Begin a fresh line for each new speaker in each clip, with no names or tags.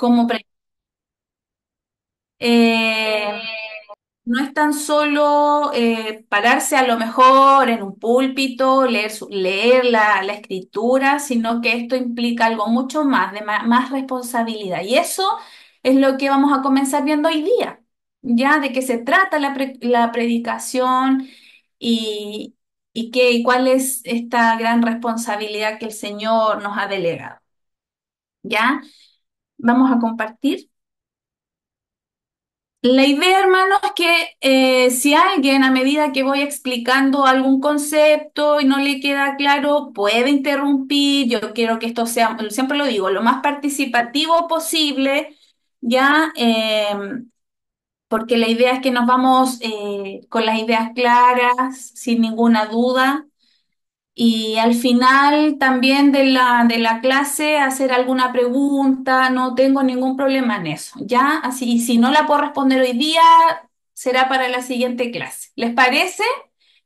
como eh, no es tan solo pararse a lo mejor en un púlpito, leer la escritura, sino que esto implica algo mucho más, de más responsabilidad. Y eso es lo que vamos a comenzar viendo hoy día, ya de qué se trata la predicación y, y cuál es esta gran responsabilidad que el Señor nos ha delegado. ¿Ya? Vamos a compartir. La idea, hermano, es que si alguien a medida que voy explicando algún concepto y no le queda claro, puede interrumpir. Yo quiero que esto sea, siempre lo digo, lo más participativo posible, ¿ya? Porque la idea es que nos vamos con las ideas claras, sin ninguna duda. Y al final también de la clase hacer alguna pregunta, no tengo ningún problema en eso, ¿ya? Así, y si no la puedo responder hoy día, será para la siguiente clase. ¿Les parece?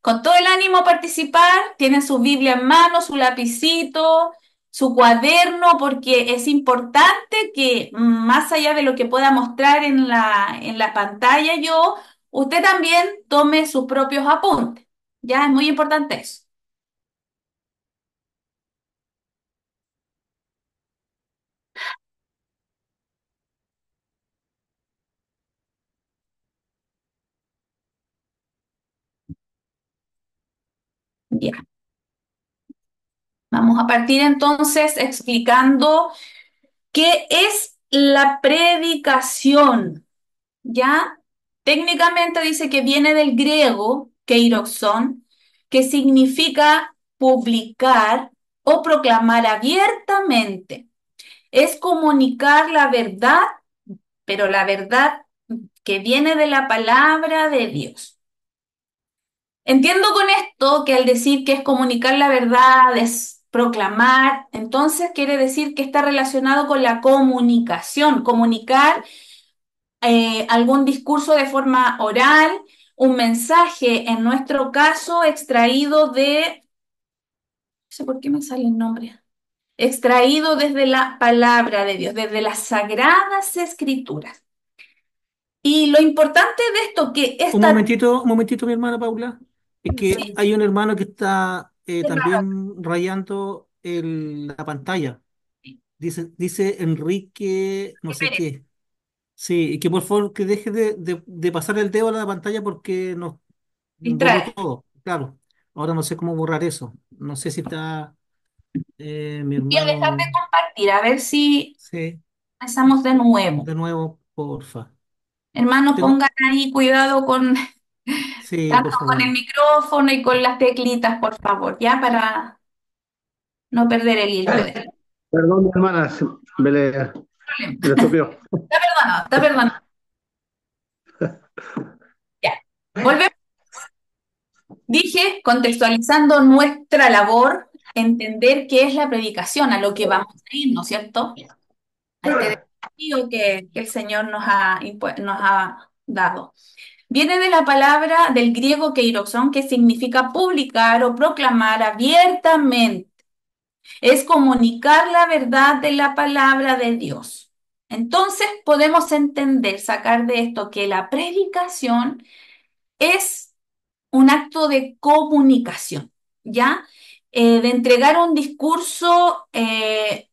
Con todo el ánimo a participar, tienen su Biblia en mano, su lapicito, su cuaderno, porque es importante que más allá de lo que pueda mostrar en en la pantalla yo, usted también tome sus propios apuntes, ¿ya? Es muy importante eso. Ya. Vamos a partir entonces explicando qué es la predicación, ¿ya? Técnicamente dice que viene del griego keiroxón, que significa publicar o proclamar abiertamente. Es comunicar la verdad, pero la verdad que viene de la palabra de Dios. Entiendo con esto que al decir que es comunicar la verdad, es proclamar, entonces quiere decir que está relacionado con la comunicación, comunicar algún discurso de forma oral, un mensaje, en nuestro caso, extraído no sé por qué me sale el nombre, extraído desde la palabra de Dios, desde las sagradas escrituras. Y lo importante de esto, que esta...
Un momentito, mi hermana Paula. Es que
Sí,
hay un hermano que está
sí,
también rayando la pantalla. Dice Enrique, no sé qué. Sí, y que por favor que deje de pasar el dedo a la pantalla porque nos borró
distrae.
todo. Claro. Ahora no sé cómo borrar eso. No sé si está mi
Voy a dejar de
hermano.
compartir, a ver si
Sí,
empezamos de nuevo.
de nuevo, porfa.
Hermanos,
Tengo,
pongan ahí cuidado con
sí,
tanto
por
con
favor.
el micrófono y con las teclitas, por favor, ya para no perder el hilo del
Perdón, hermana,
problema.
me le estropeó.
Está perdonado, está perdonado. Ya. Volvemos. Dije, contextualizando nuestra labor, entender qué es la predicación, a lo que vamos a ir, ¿no es cierto? A este desafío que el Señor nos ha dado. Viene de la palabra del griego keiroxón, que significa publicar o proclamar abiertamente. Es comunicar la verdad de la palabra de Dios. Entonces podemos entender, sacar de esto que la predicación es un acto de comunicación, ¿ya? De entregar un discurso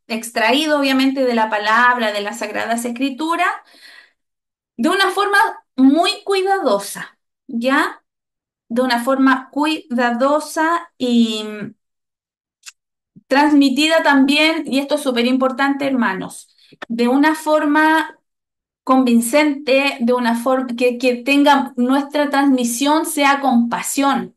extraído obviamente de la palabra, de las Sagradas Escrituras, de una forma muy cuidadosa, ¿ya? De una forma cuidadosa y transmitida también, y esto es súper importante, hermanos, de una forma convincente, de una forma que tenga nuestra transmisión sea con pasión,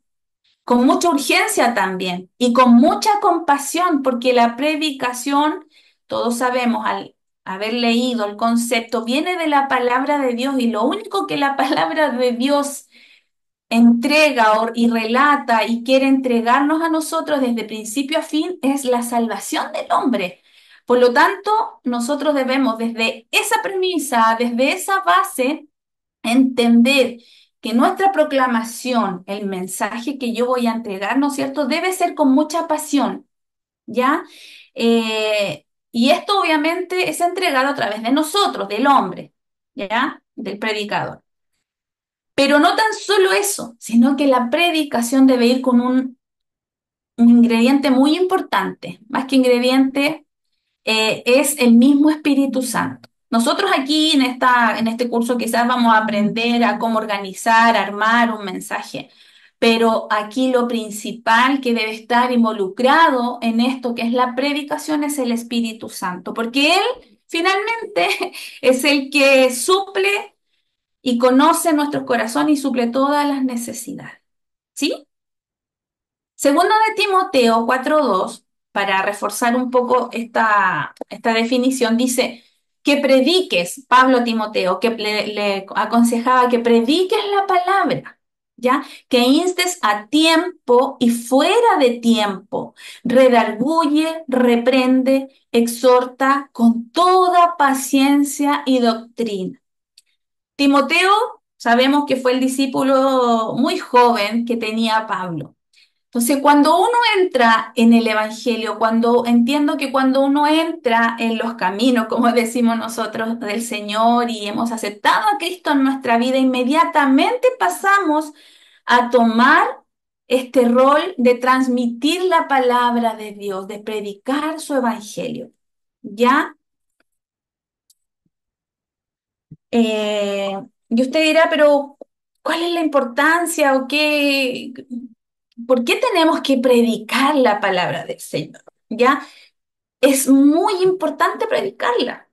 con mucha urgencia también y con mucha compasión, porque la predicación, todos sabemos al haber leído el concepto, viene de la palabra de Dios y lo único que la palabra de Dios entrega y relata y quiere entregarnos a nosotros desde principio a fin es la salvación del hombre. Por lo tanto, nosotros debemos desde esa premisa, desde esa base, entender que nuestra proclamación, el mensaje que yo voy a entregar, ¿no es cierto?, debe ser con mucha pasión, ¿ya? Y esto obviamente es entregado a través de nosotros, del hombre, ¿ya? Del predicador. Pero no tan solo eso, sino que la predicación debe ir con un ingrediente muy importante, más que ingrediente, es el mismo Espíritu Santo. Nosotros aquí en este curso quizás vamos a aprender a cómo organizar, armar un mensaje, pero aquí lo principal que debe estar involucrado en esto que es la predicación es el Espíritu Santo, porque Él finalmente es el que suple y conoce nuestros corazones y suple todas las necesidades. ¿Sí? Segundo de Timoteo 4:2, para reforzar un poco esta definición, dice que prediques, Pablo a Timoteo, que le aconsejaba que prediques la palabra, ¿ya? Que instes a tiempo y fuera de tiempo, redarguye, reprende, exhorta con toda paciencia y doctrina. Timoteo, sabemos que fue el discípulo muy joven que tenía Pablo. Entonces, cuando uno entra en el Evangelio, cuando entiendo que cuando uno entra en los caminos, como decimos nosotros, del Señor y hemos aceptado a Cristo en nuestra vida, inmediatamente pasamos a tomar este rol de transmitir la palabra de Dios, de predicar su Evangelio. ¿Ya? Eh, y usted dirá, pero ¿cuál es la importancia o qué? ¿Por qué tenemos que predicar la palabra del Señor? ¿Ya? Es muy importante predicarla,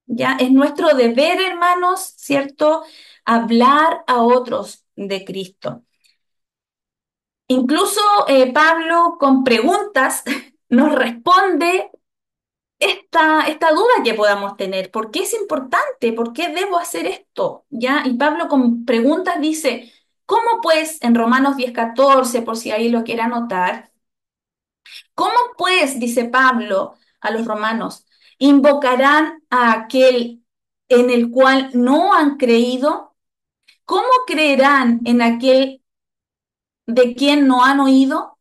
¿ya? Es nuestro deber, hermanos, ¿cierto? Hablar a otros de Cristo. Incluso Pablo con preguntas nos responde esta duda que podamos tener. ¿Por qué es importante? ¿Por qué debo hacer esto? ¿Ya? Y Pablo con preguntas dice, ¿cómo pues, en Romanos 10:14, por si ahí lo quiere anotar, cómo pues, dice Pablo a los romanos, invocarán a aquel en el cual no han creído? ¿Cómo creerán en aquel de quien no han oído?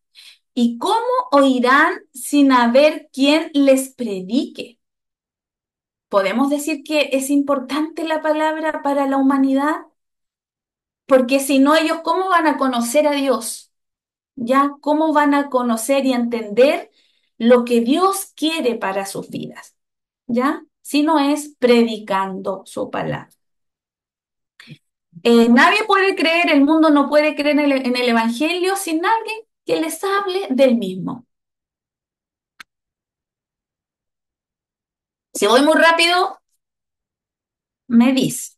¿Y cómo oirán sin haber quien les predique? ¿Podemos decir que es importante la palabra para la humanidad? Porque si no, ellos, ¿cómo van a conocer a Dios? ¿Ya? ¿Cómo van a conocer y entender lo que Dios quiere para sus vidas? ¿Ya? Si no es predicando su palabra. Nadie puede creer, el mundo no puede creer en el Evangelio sin alguien que les hable del mismo. Si voy muy rápido, me dice.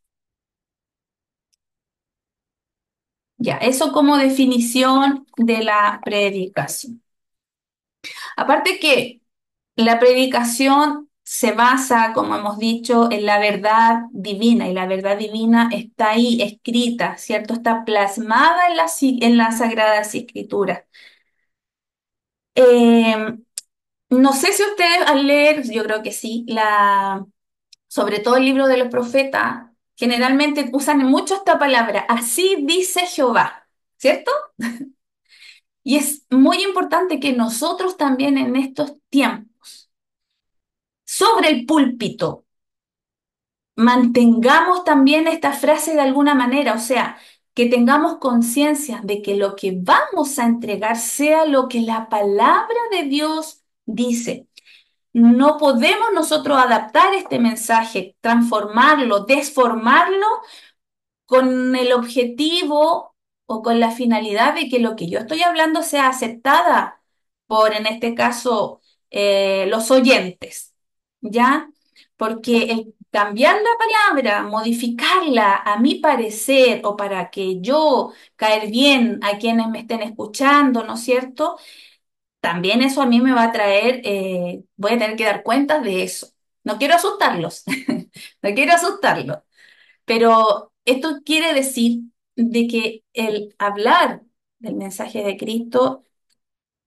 Ya, eso como definición de la predicación. Aparte que la predicación se basa, como hemos dicho, en la verdad divina y la verdad divina está ahí escrita, ¿cierto? Está plasmada en las Sagradas Escrituras. Eh, no sé si ustedes al leer, yo creo que sí, sobre todo el libro de los profetas, generalmente usan mucho esta palabra, así dice Jehová, ¿cierto? Y es muy importante que nosotros también en estos tiempos, sobre el púlpito, mantengamos también esta frase de alguna manera, o sea, que tengamos conciencia de que lo que vamos a entregar sea lo que la palabra de Dios dice. No podemos nosotros adaptar este mensaje, transformarlo, desformarlo con el objetivo o con la finalidad de que lo que yo estoy hablando sea aceptada por, en este caso, los oyentes, ¿ya? Porque el cambiar la palabra, modificarla a mi parecer o para que yo caer bien a quienes me estén escuchando, ¿no es cierto? También eso a mí me va a traer, voy a tener que dar cuentas de eso. No quiero asustarlos, no quiero asustarlos. Pero esto quiere decir de que el hablar del mensaje de Cristo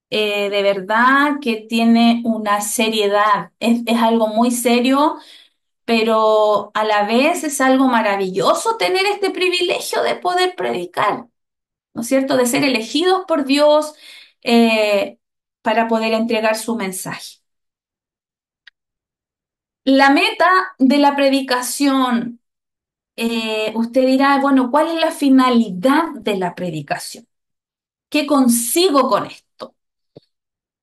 de verdad que tiene una seriedad, es algo muy serio, pero a la vez es algo maravilloso tener este privilegio de poder predicar, ¿no es cierto? De ser elegidos por Dios para poder entregar su mensaje. La meta de la predicación, usted dirá, bueno, ¿cuál es la finalidad de la predicación? ¿Qué consigo con esto?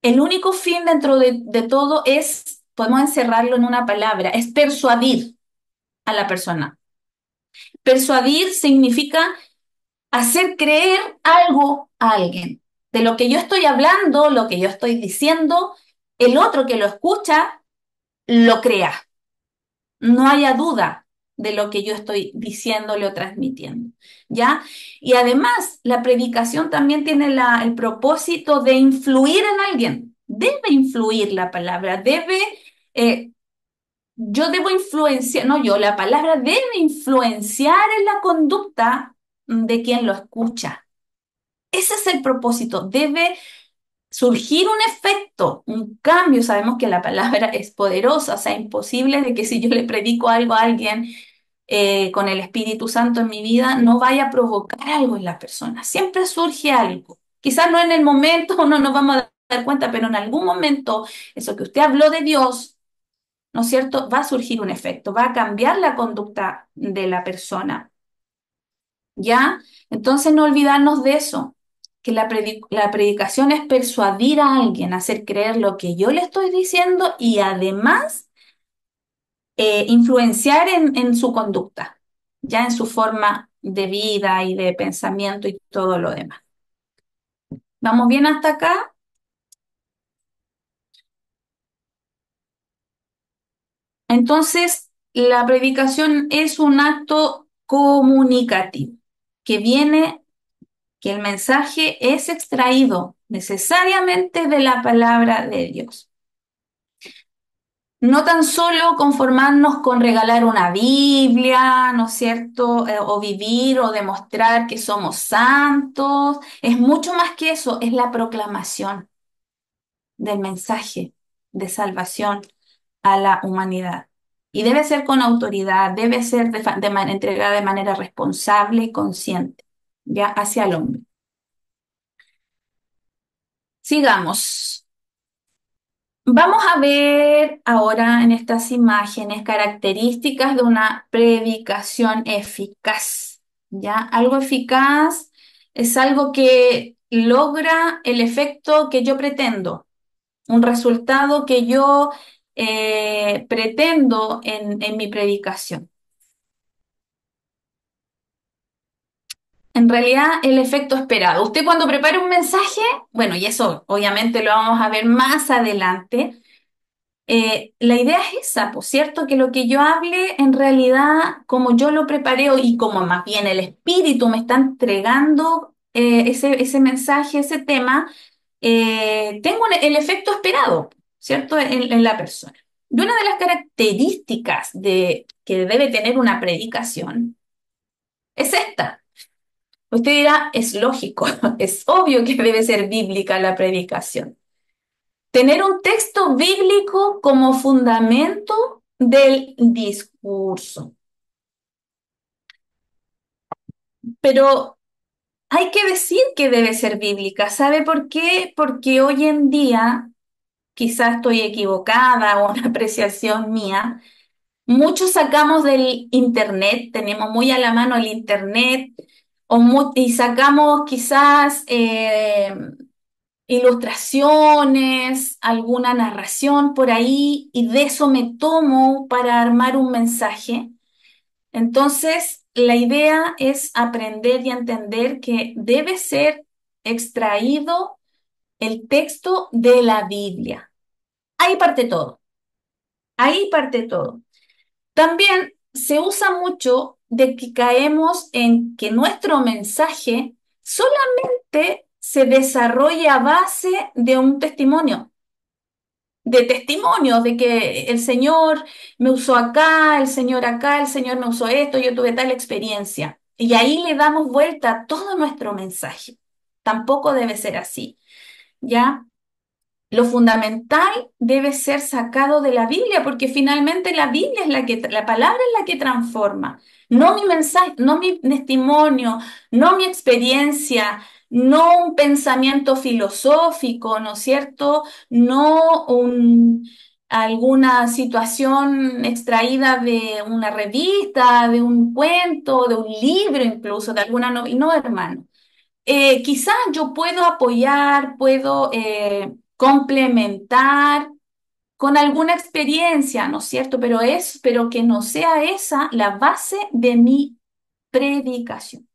El único fin dentro de todo es, podemos encerrarlo en una palabra, es persuadir a la persona. Persuadir significa hacer creer algo a alguien. De lo que yo estoy hablando, lo que yo estoy diciendo, el otro que lo escucha lo crea. No haya duda de lo que yo estoy diciéndole o transmitiendo. ¿Ya? Y además, la predicación también tiene el propósito de influir en alguien. Debe influir la palabra, eh, yo debo influenciar, no yo, la palabra debe influenciar en la conducta de quien lo escucha. Ese es el propósito. Debe surgir un efecto, un cambio. Sabemos que la palabra es poderosa, o sea, imposible de que si yo le predico algo a alguien con el Espíritu Santo en mi vida, no vaya a provocar algo en la persona. Siempre surge algo. Quizás no en el momento, no nos vamos a dar cuenta, pero en algún momento eso que usted habló de Dios, ¿no es cierto? Va a surgir un efecto, va a cambiar la conducta de la persona. ¿Ya? Entonces no olvidarnos de eso, que la predicación es persuadir a alguien, hacer creer lo que yo le estoy diciendo y además influenciar en su conducta, ya en su forma de vida y de pensamiento y todo lo demás. ¿Vamos bien hasta acá? Entonces, la predicación es un acto comunicativo que viene, que el mensaje es extraído necesariamente de la palabra de Dios. No tan solo conformarnos con regalar una Biblia, ¿no es cierto? O vivir o demostrar que somos santos. Es mucho más que eso, es la proclamación del mensaje de salvación a la humanidad. Y debe ser con autoridad, debe ser entregada de manera responsable y consciente, ya hacia el hombre. Sigamos. Vamos a ver ahora en estas imágenes características de una predicación eficaz. ¿Ya? Algo eficaz es algo que logra el efecto que yo pretendo, un resultado que yo pretendo en mi predicación. En realidad, el efecto esperado. Usted cuando prepara un mensaje, bueno, y eso obviamente lo vamos a ver más adelante. La idea es esa, por cierto, que lo que yo hable en realidad, como yo lo preparé y como más bien el espíritu me está entregando ese mensaje, ese tema, tengo el efecto esperado, ¿cierto? En la persona. Y una de las características que debe tener una predicación es esta. Usted dirá, es lógico, es obvio que debe ser bíblica la predicación. Tener un texto bíblico como fundamento del discurso. Pero hay que decir que debe ser bíblica. ¿Sabe por qué? Porque hoy en día, quizás estoy equivocada o una apreciación mía, muchos sacamos del Internet, tenemos muy a la mano el Internet, y sacamos quizás ilustraciones, alguna narración por ahí, y de eso me tomo para armar un mensaje. Entonces, la idea es aprender y entender que debe ser extraído el texto de la Biblia. Ahí parte todo, ahí parte todo. También se usa mucho de que caemos en que nuestro mensaje solamente se desarrolla a base de un testimonio, de testimonios de que el Señor me usó acá, el Señor me usó esto, yo tuve tal experiencia. Y ahí le damos vuelta a todo nuestro mensaje. Tampoco debe ser así, ¿ya? Lo fundamental debe ser sacado de la Biblia, porque finalmente la Biblia es la palabra es la que transforma. No mi mensaje, no mi testimonio, no mi experiencia, no un pensamiento filosófico, ¿no es cierto? No alguna situación extraída de una revista, de un cuento, de un libro incluso, de alguna novela. No, hermano. Quizás yo puedo apoyar, puedo complementar con alguna experiencia, ¿no es cierto? Pero que no sea esa la base de mi predicación.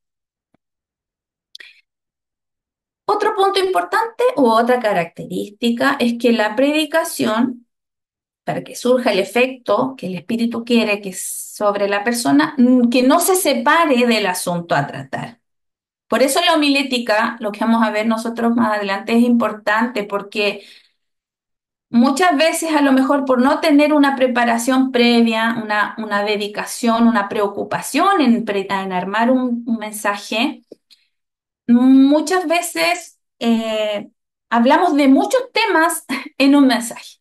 Otro punto importante u otra característica es que la predicación, para que surja el efecto que el Espíritu quiere que es sobre la persona, que no se separe del asunto a tratar. Por eso la homilética, lo que vamos a ver nosotros más adelante, es importante porque muchas veces a lo mejor por no tener una preparación previa, una dedicación, una preocupación en armar un mensaje, muchas veces hablamos de muchos temas en un mensaje.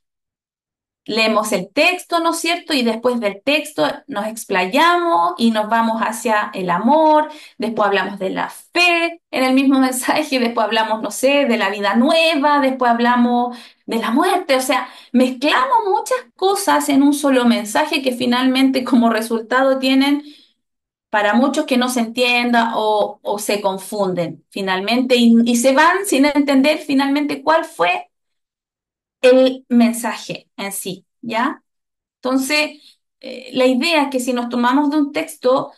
Leemos el texto, ¿no es cierto? Y después del texto nos explayamos y nos vamos hacia el amor, después hablamos de la fe en el mismo mensaje, después hablamos, no sé, de la vida nueva, después hablamos de la muerte, o sea, mezclamos muchas cosas en un solo mensaje que finalmente como resultado tienen para muchos que no se entienda o se confunden finalmente y se van sin entender finalmente cuál fue el mensaje en sí, ¿ya? Entonces, la idea es que si nos tomamos de un texto,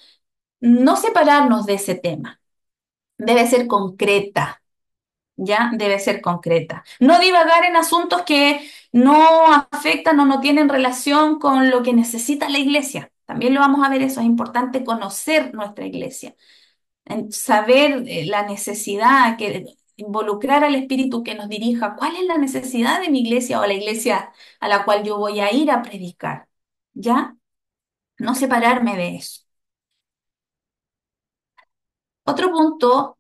no separarnos de ese tema, debe ser concreta, ¿ya? Debe ser concreta. No divagar en asuntos que no afectan o no tienen relación con lo que necesita la iglesia. También lo vamos a ver, eso es importante conocer nuestra iglesia, en saber la necesidad, que involucrar al Espíritu que nos dirija, cuál es la necesidad de mi iglesia o la iglesia a la cual yo voy a ir a predicar, ¿ya? No separarme de eso. Otro punto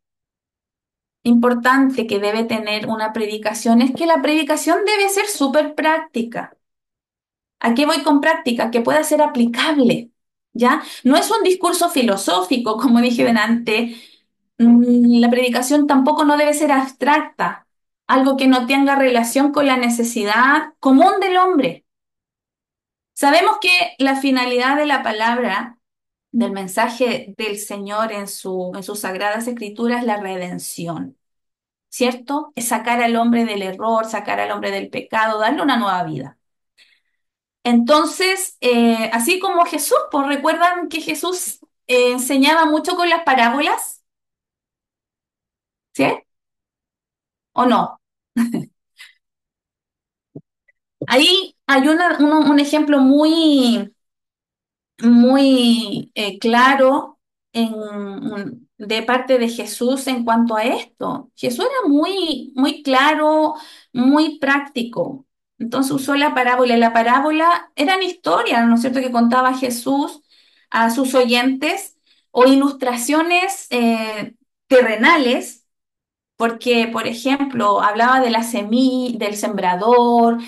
importante que debe tener una predicación es que la predicación debe ser súper práctica. ¿A qué voy con práctica? Que pueda ser aplicable, ¿ya? No es un discurso filosófico, como dije delante. La predicación tampoco no debe ser abstracta, algo que no tenga relación con la necesidad común del hombre. Sabemos que la finalidad de la palabra, del mensaje del Señor en sus sagradas escrituras, es la redención, ¿cierto? Es sacar al hombre del error, sacar al hombre del pecado, darle una nueva vida. Entonces, así como Jesús, pues recuerdan que Jesús enseñaba mucho con las parábolas, ¿sí? ¿O no? Ahí hay un ejemplo muy claro de parte de Jesús en cuanto a esto. Jesús era muy claro, muy práctico. Entonces usó la parábola. Y la parábola eran historias, ¿no es cierto?, que contaba Jesús a sus oyentes o ilustraciones terrenales, porque, por ejemplo, hablaba de la semilla, del sembrador,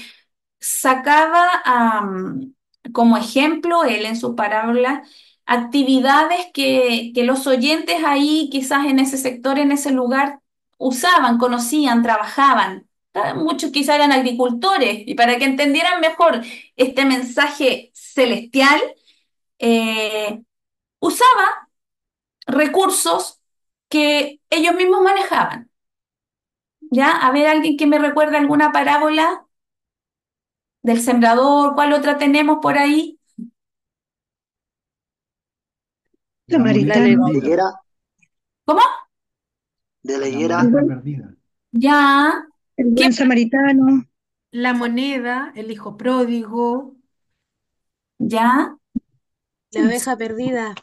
sacaba como ejemplo él en su parábola actividades que los oyentes ahí, quizás en ese sector, en ese lugar, usaban, conocían, trabajaban. Muchos quizás eran agricultores y para que entendieran mejor este mensaje celestial, eh, usaba recursos que ellos mismos manejaban. ¿Ya? A ver, alguien que me recuerde alguna parábola del sembrador, ¿cuál otra tenemos por ahí?
La moneda
La
Samaritano,
perdida.
higuera,
¿Cómo?
de la
La
higuera,
el
moneda
buen,
perdida.
Ya,
el
¿qué?
buen samaritano,
La moneda, el hijo pródigo.
Ya,
La oveja perdida.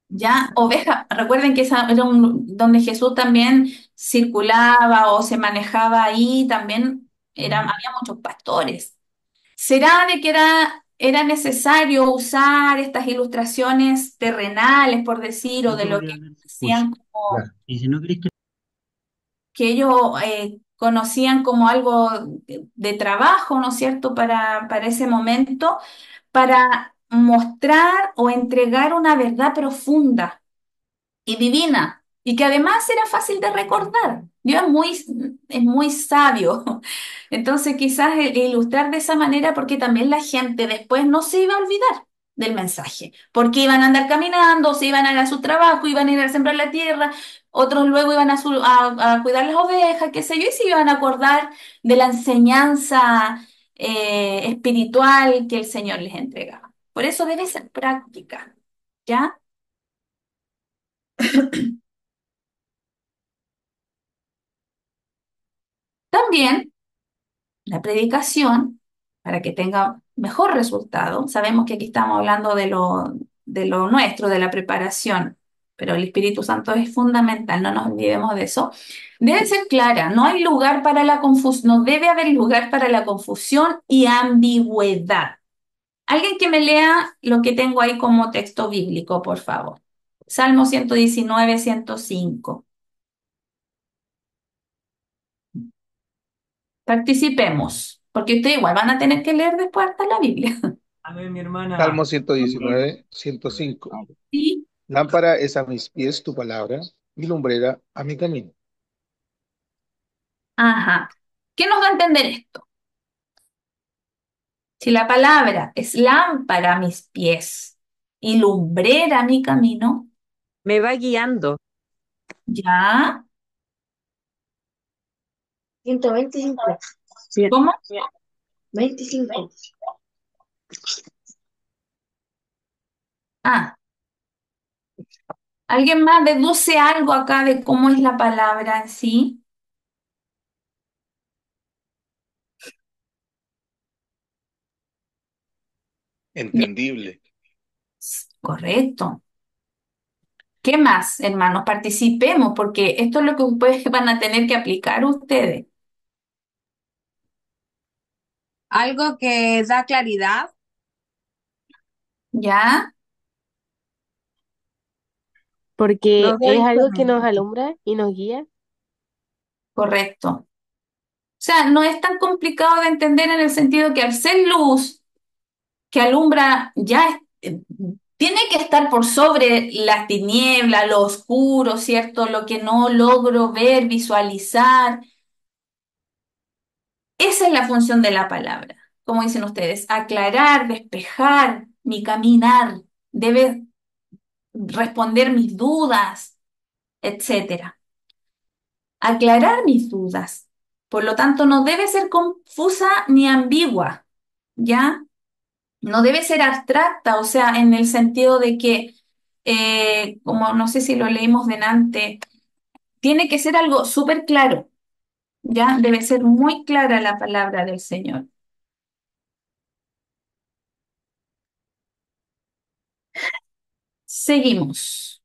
ya, oveja. Recuerden que esa era donde Jesús también circulaba o se manejaba ahí, también había muchos pastores. ¿Será de que era necesario usar estas ilustraciones terrenales, por decir, o
No
de
te
lo
podría
que
dar el discurso.
hacían como
Claro. Y si no querés que
que ellos conocían como algo de trabajo, ¿no es cierto?, para ese momento, para mostrar o entregar una verdad profunda y divina y que además era fácil de recordar. Dios es muy sabio. Entonces quizás ilustrar de esa manera porque también la gente después no se iba a olvidar del mensaje, porque iban a andar caminando, se iban a ir a su trabajo, iban a ir a sembrar la tierra, otros luego iban a cuidar las ovejas, qué sé yo, y se iban a acordar de la enseñanza espiritual que el Señor les entregaba. Por eso debe ser práctica, ¿ya? También la predicación, para que tenga mejor resultado, sabemos que aquí estamos hablando de lo nuestro, de la preparación, pero el Espíritu Santo es fundamental, no nos olvidemos de eso. Debe ser clara, no hay lugar para la confusión, no debe haber lugar para la confusión y ambigüedad. Alguien que me lea lo que tengo ahí como texto bíblico, por favor. Salmo 119, 105. Participemos, porque ustedes igual van a tener que leer después hasta la Biblia.
Amén, mi hermana.
Salmo 119, 105.
Sí.
Lámpara es a mis pies tu palabra y lumbrera a mi camino.
Ajá. ¿Qué nos da a entender esto? Si la palabra es lámpara a mis pies y lumbrera a mi camino,
Me va guiando.
¿ya?
125.
¿Cómo?
25.
Ah, ¿alguien más deduce algo acá de cómo es la palabra en sí? Ya,
Entendible.
correcto. ¿Qué más, hermanos? Participemos, porque esto es lo que ustedes van a tener que aplicar ustedes.
Algo que da claridad,
¿Ya?
Porque
nos da
es algo que nos
discernimiento.
alumbra y nos guía.
Correcto. O sea, no es tan complicado de entender en el sentido que al ser luz que alumbra tiene que estar por sobre las tinieblas, lo oscuro, ¿cierto? Lo que no logro ver, visualizar. Esa es la función de la palabra. Como dicen ustedes, aclarar, despejar mi caminar, debe responder mis dudas, etcétera. Aclarar mis dudas. Por lo tanto, no debe ser confusa ni ambigua, ¿ya? No debe ser abstracta, o sea, en el sentido de que, como no sé si lo leímos delante, tiene que ser algo súper claro, ¿ya? Debe ser muy clara la palabra del Señor. Seguimos.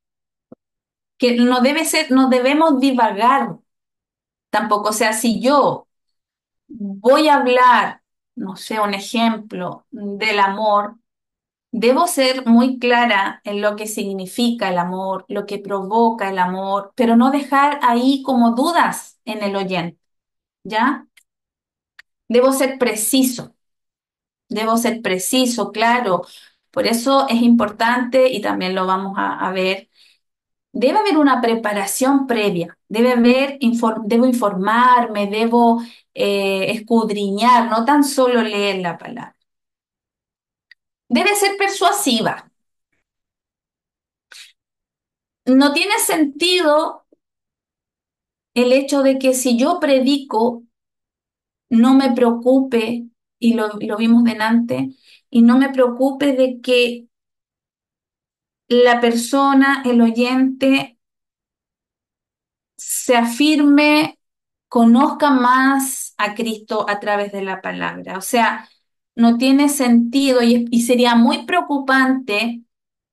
Que no debe ser, no debemos divagar tampoco. O sea, si yo voy a hablar, no sé, un ejemplo del amor, debo ser muy clara en lo que significa el amor, lo que provoca el amor, pero no dejar ahí como dudas en el oyente, ¿ya? Debo ser preciso, claro. Por eso es importante y también lo vamos a ver. Debe haber una preparación previa, debo informarme, debo escudriñar, no tan solo leer la palabra. Debe ser persuasiva. No tiene sentido el hecho de que si yo predico, no me preocupe, y lo vimos delante, y no me preocupe de que la persona, el oyente, se afirme, conozca más a Cristo a través de la palabra. O sea, no tiene sentido y sería muy preocupante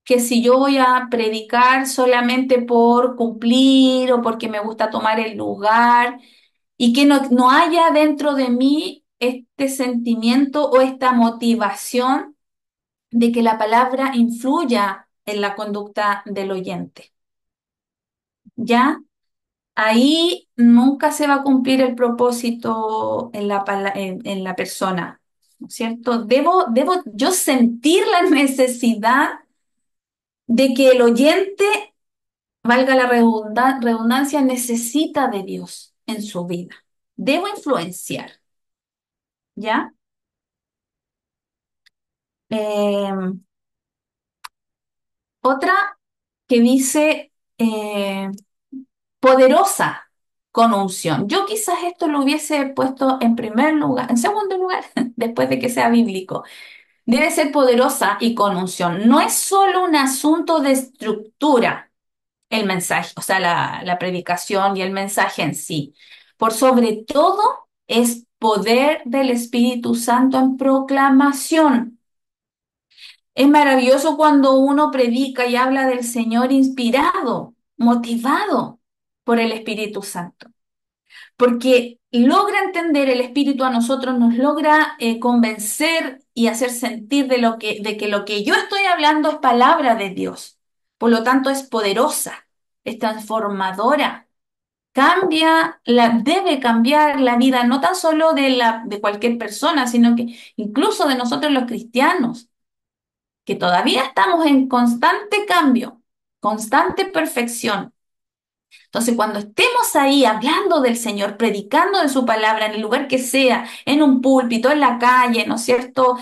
que si yo voy a predicar solamente por cumplir o porque me gusta tomar el lugar y que no haya dentro de mí este sentimiento o esta motivación de que la palabra influya en la conducta del oyente. ¿Ya? Ahí nunca se va a cumplir el propósito en la persona, ¿no es cierto? Debo yo sentir la necesidad de que el oyente valga la redundancia, necesita de Dios en su vida. Debo influenciar, ¿ya? Eh, Otra que dice poderosa con unción. Yo quizás esto lo hubiese puesto en primer lugar, en segundo lugar, después de que sea bíblico. Debe ser poderosa y con unción. No es solo un asunto de estructura el mensaje, o sea, la predicación y el mensaje en sí. Por sobre todo es poder del Espíritu Santo en proclamación. Es maravilloso cuando uno predica y habla del Señor inspirado, motivado por el Espíritu Santo, porque logra entender el Espíritu a nosotros, nos logra convencer y hacer sentir de que lo que yo estoy hablando es palabra de Dios. Por lo tanto, es poderosa, es transformadora, debe cambiar la vida no tan solo de cualquier persona, sino que incluso de nosotros los cristianos que todavía estamos en constante cambio, constante perfección. Entonces, cuando estemos ahí hablando del Señor, predicando de su palabra, en el lugar que sea, en un púlpito, en la calle, ¿no es cierto?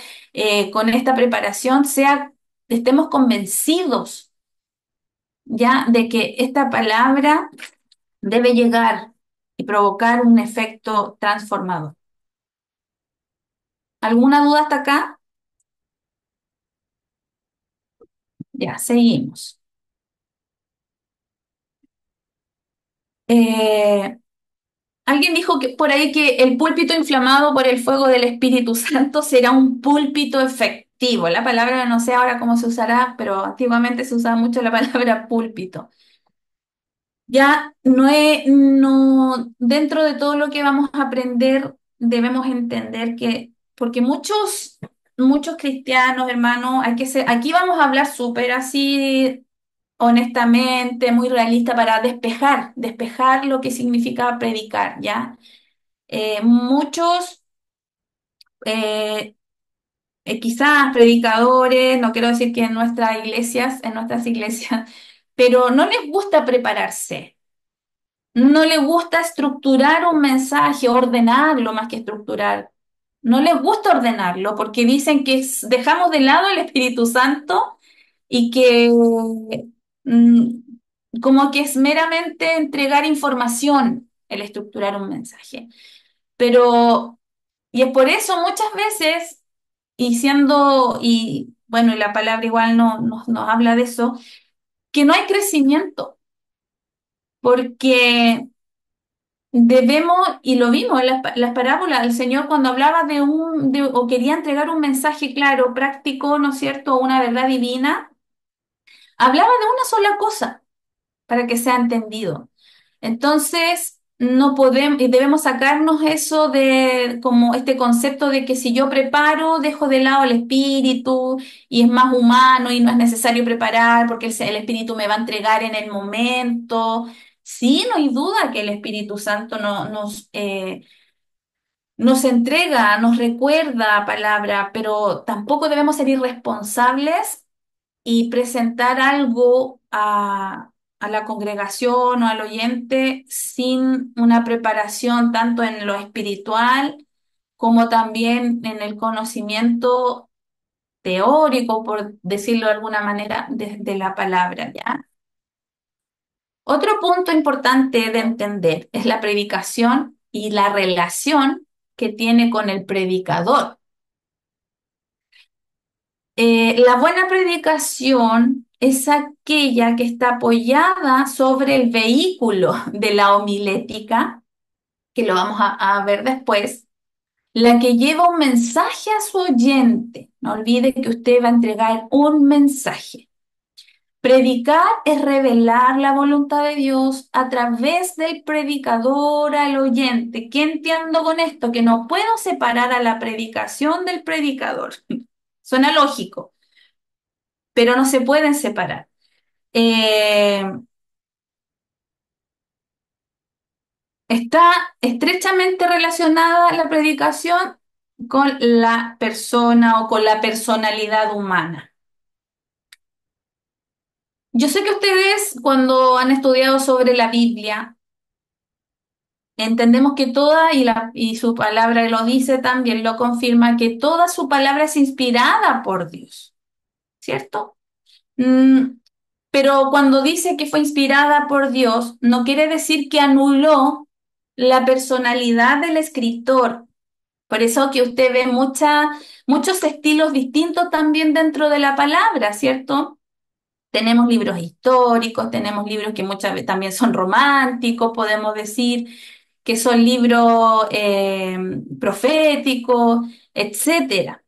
Con esta preparación, estemos convencidos ya de que esta palabra debe llegar y provocar un efecto transformador. ¿Alguna duda hasta acá? Ya, seguimos. Eh, Alguien dijo que por ahí que el púlpito inflamado por el fuego del Espíritu Santo será un púlpito efectivo. La palabra no sé ahora cómo se usará, pero antiguamente se usaba mucho la palabra púlpito. Ya no, dentro de todo lo que vamos a aprender, debemos entender que, porque muchos cristianos, hermanos, aquí vamos a hablar súper así honestamente, muy realista para despejar lo que significa predicar, ¿ya? Muchos, eh, quizás predicadores, no quiero decir que en nuestras iglesias, pero no les gusta prepararse, no les gusta estructurar un mensaje, ordenarlo más que estructurar. No les gusta ordenarlo porque dicen que dejamos de lado el Espíritu Santo y que como que es meramente entregar información el estructurar un mensaje. Pero y es por eso muchas veces, y bueno, y la palabra igual nos habla de eso, que no hay crecimiento, porque debemos, y lo vimos en las parábolas, el Señor cuando hablaba o quería entregar un mensaje claro, práctico, ¿no es cierto?, una verdad divina, hablaba de una sola cosa para que sea entendido. Entonces, no podemos, y debemos sacarnos eso de como este concepto de que si yo preparo, dejo de lado el espíritu y es más humano y no es necesario preparar porque el espíritu me va a entregar en el momento. Sí, no hay duda que el Espíritu Santo nos entrega, nos recuerda palabra, pero tampoco debemos ser irresponsables y presentar algo a la congregación o al oyente sin una preparación tanto en lo espiritual como también en el conocimiento teórico, por decirlo de alguna manera, de la palabra, ¿ya? Otro punto importante de entender es la predicación y la relación que tiene con el predicador. La buena predicación es aquella que está apoyada sobre el vehículo de la homilética, que lo vamos a ver después, la que lleva un mensaje a su oyente. No olvide que usted va a entregar un mensaje. Predicar es revelar la voluntad de Dios a través del predicador al oyente. ¿Qué entiendo con esto? Que no puedo separar a la predicación del predicador. Suena lógico, pero no se pueden separar. Eh, Está estrechamente relacionada la predicación con la persona o con la personalidad humana. Yo sé que ustedes cuando han estudiado sobre la Biblia, entendemos que toda, y su palabra lo dice también, lo confirma, que toda su palabra es inspirada por Dios, ¿cierto? Mm, pero cuando dice que fue inspirada por Dios, no quiere decir que anuló la personalidad del escritor. Por eso que usted ve muchos estilos distintos también dentro de la palabra, ¿cierto? Tenemos libros históricos, tenemos libros que muchas veces también son románticos, podemos decir que son libros proféticos, etcétera.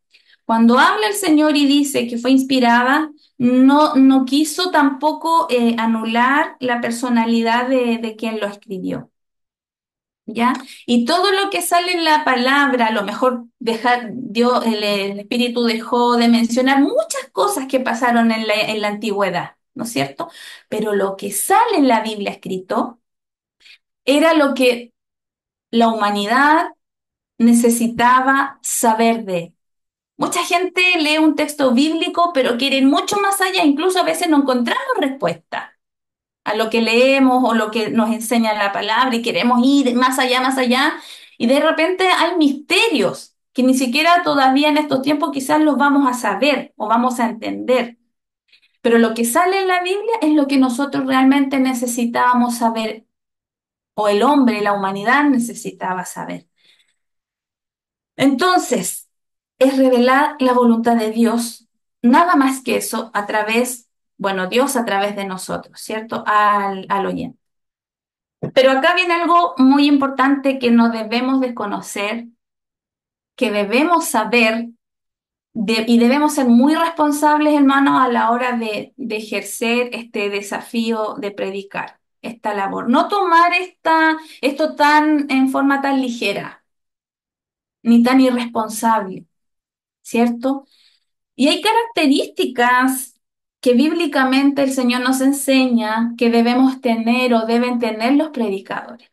Cuando habla el Señor y dice que fue inspirada, no quiso tampoco anular la personalidad de quien lo escribió. ¿Ya? Y todo lo que sale en la palabra, a lo mejor el Espíritu dejó de mencionar muchas cosas que pasaron en la antigüedad, ¿no es cierto? Pero lo que sale en la Biblia escrito era lo que la humanidad necesitaba saber de él. Mucha gente lee un texto bíblico, pero quiere ir mucho más allá, incluso a veces no encontramos respuesta a lo que leemos o lo que nos enseña la palabra y queremos ir más allá, y de repente hay misterios que ni siquiera todavía en estos tiempos quizás los vamos a saber o vamos a entender. Pero lo que sale en la Biblia es lo que nosotros realmente necesitábamos saber, o el hombre, la humanidad necesitaba saber. Entonces, es revelar la voluntad de Dios, nada más que eso, Dios a través de nosotros, ¿cierto? Al oyente. Pero acá viene algo muy importante que no debemos desconocer, que debemos saber y debemos ser muy responsables, hermanos, a la hora de ejercer este desafío de predicar, esta labor. No tomar esto en forma tan ligera, ni tan irresponsable, ¿cierto? Y hay características que bíblicamente el Señor nos enseña que debemos tener o deben tener los predicadores.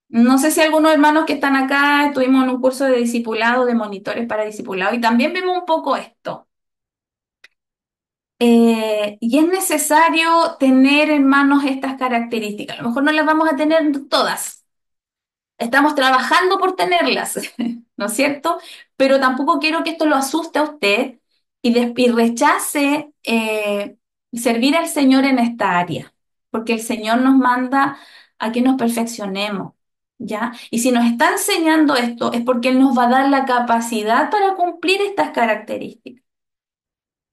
No sé si algunos hermanos que están acá estuvimos en un curso de discipulado, de monitores para discipulado, y también vemos un poco esto. Y es necesario tener, hermanos, estas características. A lo mejor no las vamos a tener todas. Estamos trabajando por tenerlas, ¿no es cierto? Pero tampoco quiero que esto lo asuste a usted y rechace servir al Señor en esta área, porque el Señor nos manda a que nos perfeccionemos, ¿ya? Y si nos está enseñando esto es porque Él nos va a dar la capacidad para cumplir estas características,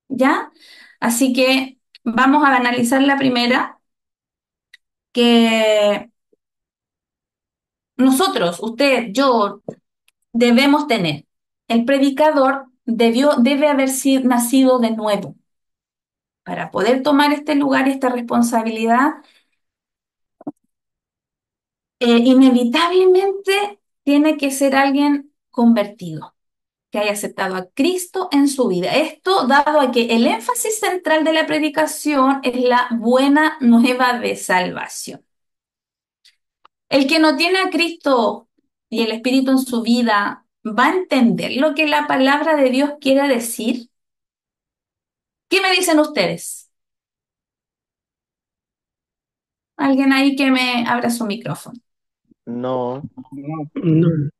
¿ya? Así que vamos a analizar la primera, que nosotros, usted, yo, debemos tener. El predicador debe haber nacido de nuevo. Para poder tomar este lugar y esta responsabilidad, inevitablemente tiene que ser alguien convertido, que haya aceptado a Cristo en su vida. Esto dado a que el énfasis central de la predicación es la buena nueva de salvación. El que no tiene a Cristo y el Espíritu en su vida, ¿va a entender lo que la palabra de Dios quiere decir? ¿Qué me dicen ustedes? Alguien ahí que me abra su micrófono.
No,
No.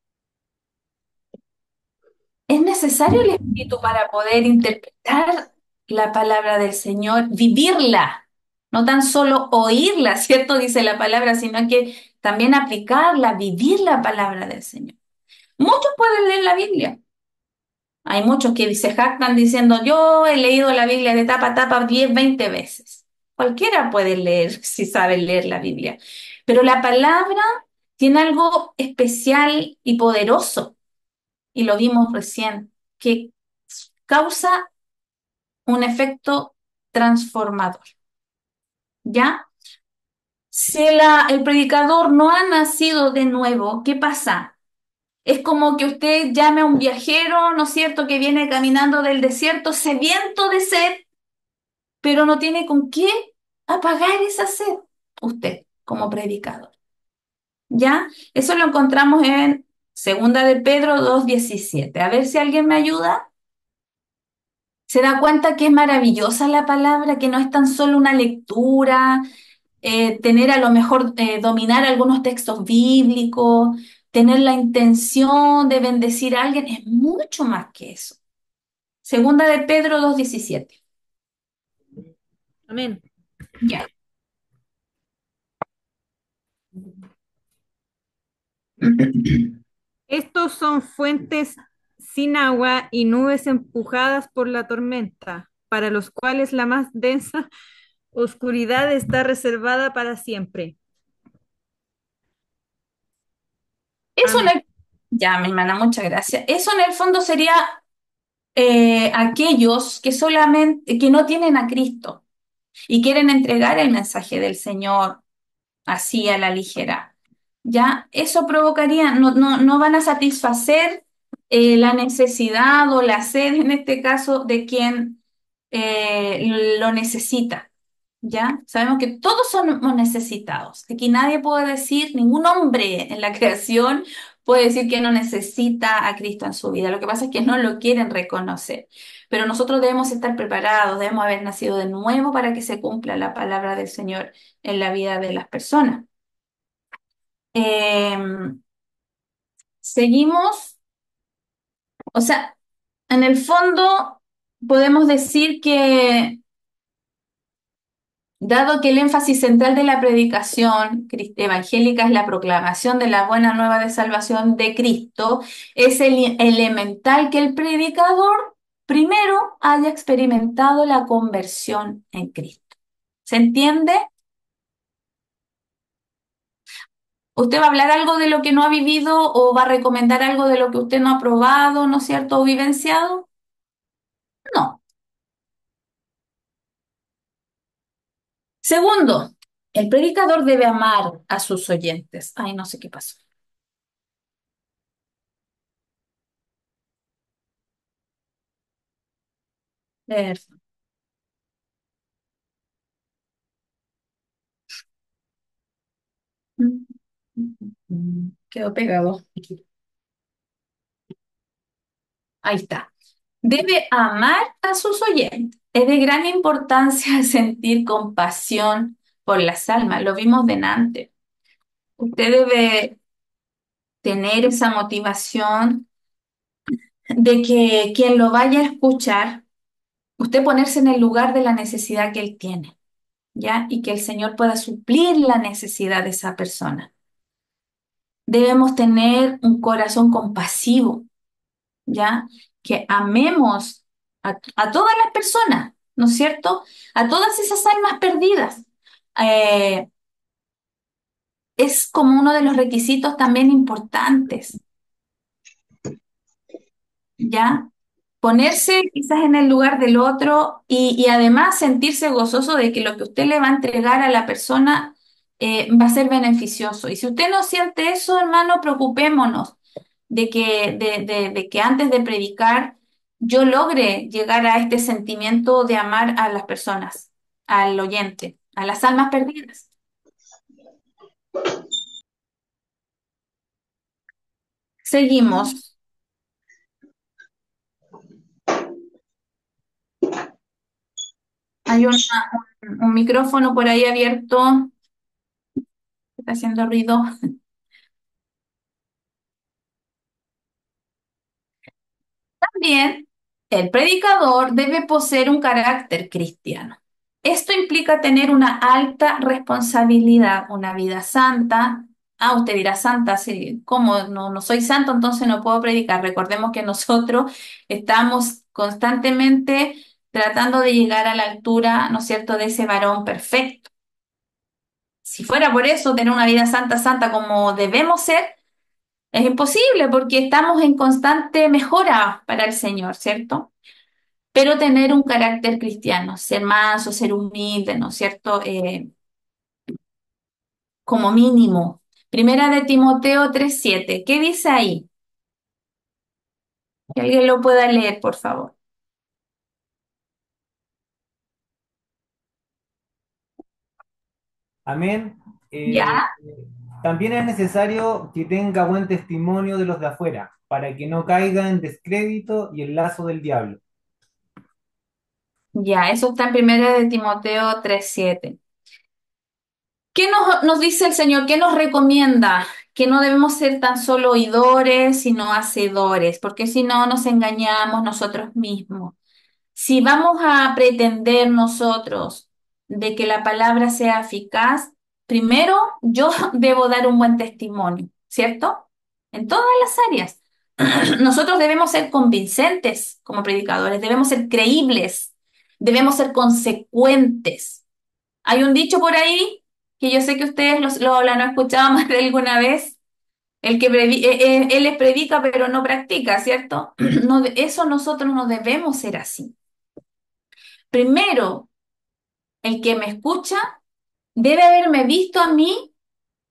Es necesario el Espíritu para poder interpretar la palabra del Señor, vivirla, no tan solo oírla, ¿cierto? Dice la palabra, sino que también aplicarla, vivir la palabra del Señor. Muchos pueden leer la Biblia. Hay muchos que se jactan diciendo, yo he leído la Biblia de tapa a tapa 10, 20 veces. Cualquiera puede leer si sabe leer la Biblia. Pero la palabra tiene algo especial y poderoso, y lo vimos recién, que causa un efecto transformador. ¿Ya? Si el predicador no ha nacido de nuevo, ¿qué pasa? Es como que usted llame a un viajero, ¿no es cierto?, que viene caminando del desierto sediento de sed, pero no tiene con qué apagar esa sed, usted como predicador. ¿Ya? Eso lo encontramos en Segunda de Pedro 2:17. A ver si alguien me ayuda. Se da cuenta que es maravillosa la palabra, que no es tan solo una lectura, tener a lo mejor, dominar algunos textos bíblicos, tener la intención de bendecir a alguien, es mucho más que eso. Segunda de Pedro 2:17.
Amén.
Ya.
Estos son fuentes sin agua y nubes empujadas por la tormenta, para los cuales la más densa oscuridad está reservada para siempre.
Eso en
Amén.
ya, mi hermana, muchas gracias. Eso en el fondo sería aquellos que solamente, que no tienen a Cristo y quieren entregar el mensaje del Señor así a la ligera. ¿Ya? Eso provocaría, no van a satisfacer la necesidad o la sed, en este caso, de quien lo necesita. ¿Ya? Sabemos que todos somos necesitados. Aquí nadie puede decir, ningún hombre en la creación puede decir que no necesita a Cristo en su vida. Lo que pasa es que no lo quieren reconocer. Pero nosotros debemos estar preparados, debemos haber nacido de nuevo para que se cumpla la palabra del Señor en la vida de las personas. Eh, seguimos, o sea, en el fondo podemos decir que, dado que el énfasis central de la predicación evangélica es la proclamación de la buena nueva de salvación de Cristo, es elemental que el predicador primero haya experimentado la conversión en Cristo. ¿Se entiende? ¿Usted va a hablar algo de lo que no ha vivido o va a recomendar algo de lo que usted no ha probado, ¿no es cierto? ¿O vivenciado? No. Segundo, el predicador debe amar a sus oyentes. Ay, no sé qué pasó. Perfecto. Quedó pegado. Ahí está. Debe amar a sus oyentes. Es de gran importancia sentir compasión por las almas. Lo vimos delante. Usted debe tener esa motivación de que quien lo vaya a escuchar, usted ponerse en el lugar de la necesidad que él tiene, ¿ya? Y que el Señor pueda suplir la necesidad de esa persona. Debemos tener un corazón compasivo, ¿ya? Que amemos a todas las personas, ¿no es cierto? A todas esas almas perdidas. Eh, es como uno de los requisitos también importantes, ¿ya? Ponerse quizás en el lugar del otro y además sentirse gozoso de que lo que usted le va a entregar a la persona va a ser beneficioso. Y si usted no siente eso, hermano, preocupémonos de que antes de predicar yo logre llegar a este sentimiento de amar a las personas, al oyente, a las almas perdidas. Seguimos. Hay un micrófono por ahí abierto, está haciendo ruido. También, el predicador debe poseer un carácter cristiano. Esto implica tener una alta responsabilidad, una vida santa. Ah, usted dirá santa, sí, ¿cómo? No soy santo, entonces no puedo predicar. Recordemos que nosotros estamos constantemente tratando de llegar a la altura, ¿no es cierto?, de ese varón perfecto. Si fuera por eso, tener una vida santa, santa como debemos ser, es imposible porque estamos en constante mejora para el Señor, ¿cierto? Pero tener un carácter cristiano, ser manso, ser humilde, ¿no es cierto? Como mínimo. Primera de Timoteo 3:7. ¿Qué dice ahí? Que alguien lo pueda leer, por favor.
Amén.
¿Ya?
También es necesario que tenga buen testimonio de los de afuera, para que no caiga en descrédito y el lazo del diablo.
Ya, eso está en Primera de Timoteo 3:7. ¿Qué nos dice el Señor? ¿Qué nos recomienda? Que no debemos ser tan solo oidores, sino hacedores, porque si no nos engañamos nosotros mismos. Si vamos a pretender nosotros de que la palabra sea eficaz, primero yo debo dar un buen testimonio, ¿cierto? En todas las áreas. Nosotros debemos ser convincentes como predicadores, debemos ser creíbles, debemos ser consecuentes. Hay un dicho por ahí que yo sé que ustedes lo han escuchado más de alguna vez, el que él les predica pero no practica, ¿cierto? No, eso nosotros no debemos ser así. Primero, el que me escucha debe haberme visto a mí,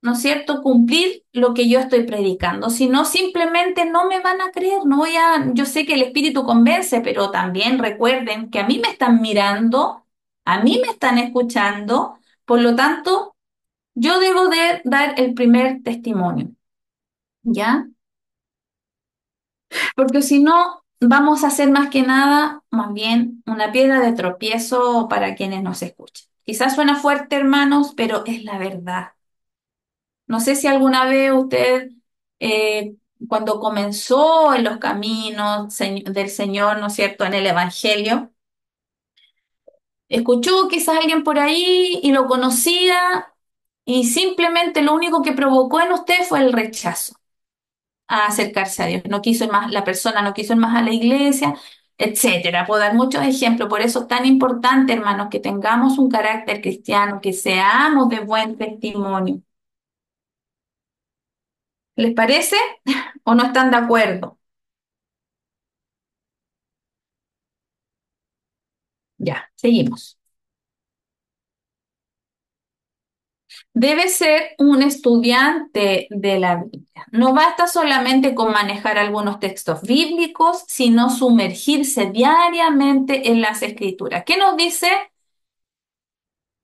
¿no es cierto?, cumplir lo que yo estoy predicando. Si no, simplemente no me van a creer. No voy a, yo sé que el Espíritu convence, pero también recuerden que a mí me están mirando, a mí me están escuchando, por lo tanto, yo debo de dar el primer testimonio, ¿ya? Porque si no, vamos a hacer más que nada, más bien, una piedra de tropiezo para quienes nos escuchan. Quizás suena fuerte, hermanos, pero es la verdad. No sé si alguna vez usted, eh, cuando comenzó en los caminos del Señor, ¿no es cierto?, en el Evangelio, escuchó quizás alguien por ahí y lo conocía y simplemente lo único que provocó en usted fue el rechazo a acercarse a Dios. No quiso ir más, la persona no quiso ir más a la iglesia, etcétera. Puedo dar muchos ejemplos. Por eso es tan importante, hermanos, que tengamos un carácter cristiano, que seamos de buen testimonio. ¿Les parece o no están de acuerdo? Ya, seguimos. Debe ser un estudiante de la Biblia. No basta solamente con manejar algunos textos bíblicos, sino sumergirse diariamente en las escrituras. ¿Qué nos dice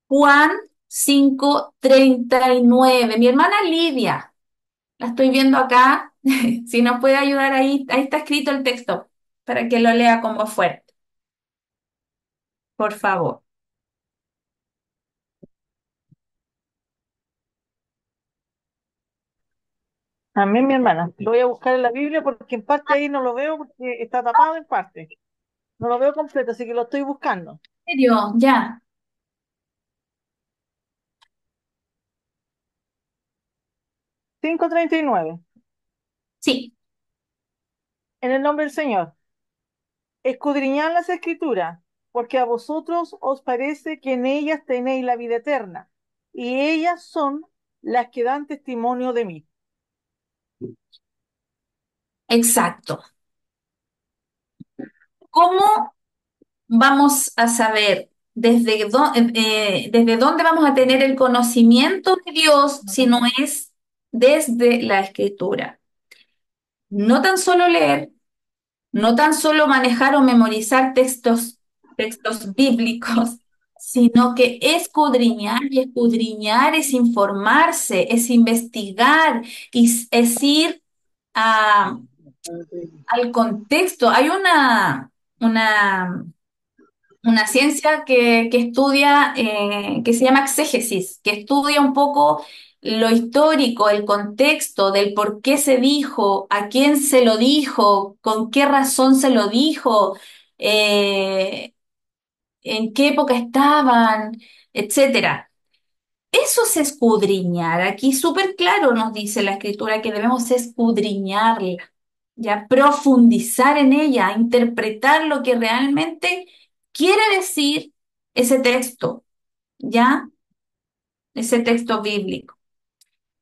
Juan 5:39? Mi hermana Lidia, la estoy viendo acá. Si nos puede ayudar ahí, ahí está escrito el texto para que lo lea con voz fuerte, por favor.
También mi hermana. Lo voy a buscar en la Biblia porque en parte ahí no lo veo porque está tapado en parte. No lo veo completo, así que lo estoy buscando.
¿En serio? Ya,
5:39.
sí,
En el nombre del Señor. Escudriñad las Escrituras, porque a vosotros os parece que en ellas tenéis la vida eterna, y ellas son las que dan testimonio de mí.
exacto. ¿Cómo vamos a saber desde dónde vamos a tener el conocimiento de Dios si no es desde la escritura? No tan solo leer, no tan solo manejar o memorizar textos bíblicos, sino que escudriñar, y escudriñar es informarse, es investigar, y es ir a- al contexto. Hay una una ciencia que estudia, que se llama exégesis, que estudia un poco lo histórico, el contexto del por qué se dijo, a quién se lo dijo, con qué razón se lo dijo, eh, en qué época estaban, etcétera. Eso es escudriñar. Aquí súper claro nos dice la escritura que debemos escudriñarla, ya profundizar en ella, interpretar lo que realmente quiere decir ese texto, ya, ese texto bíblico.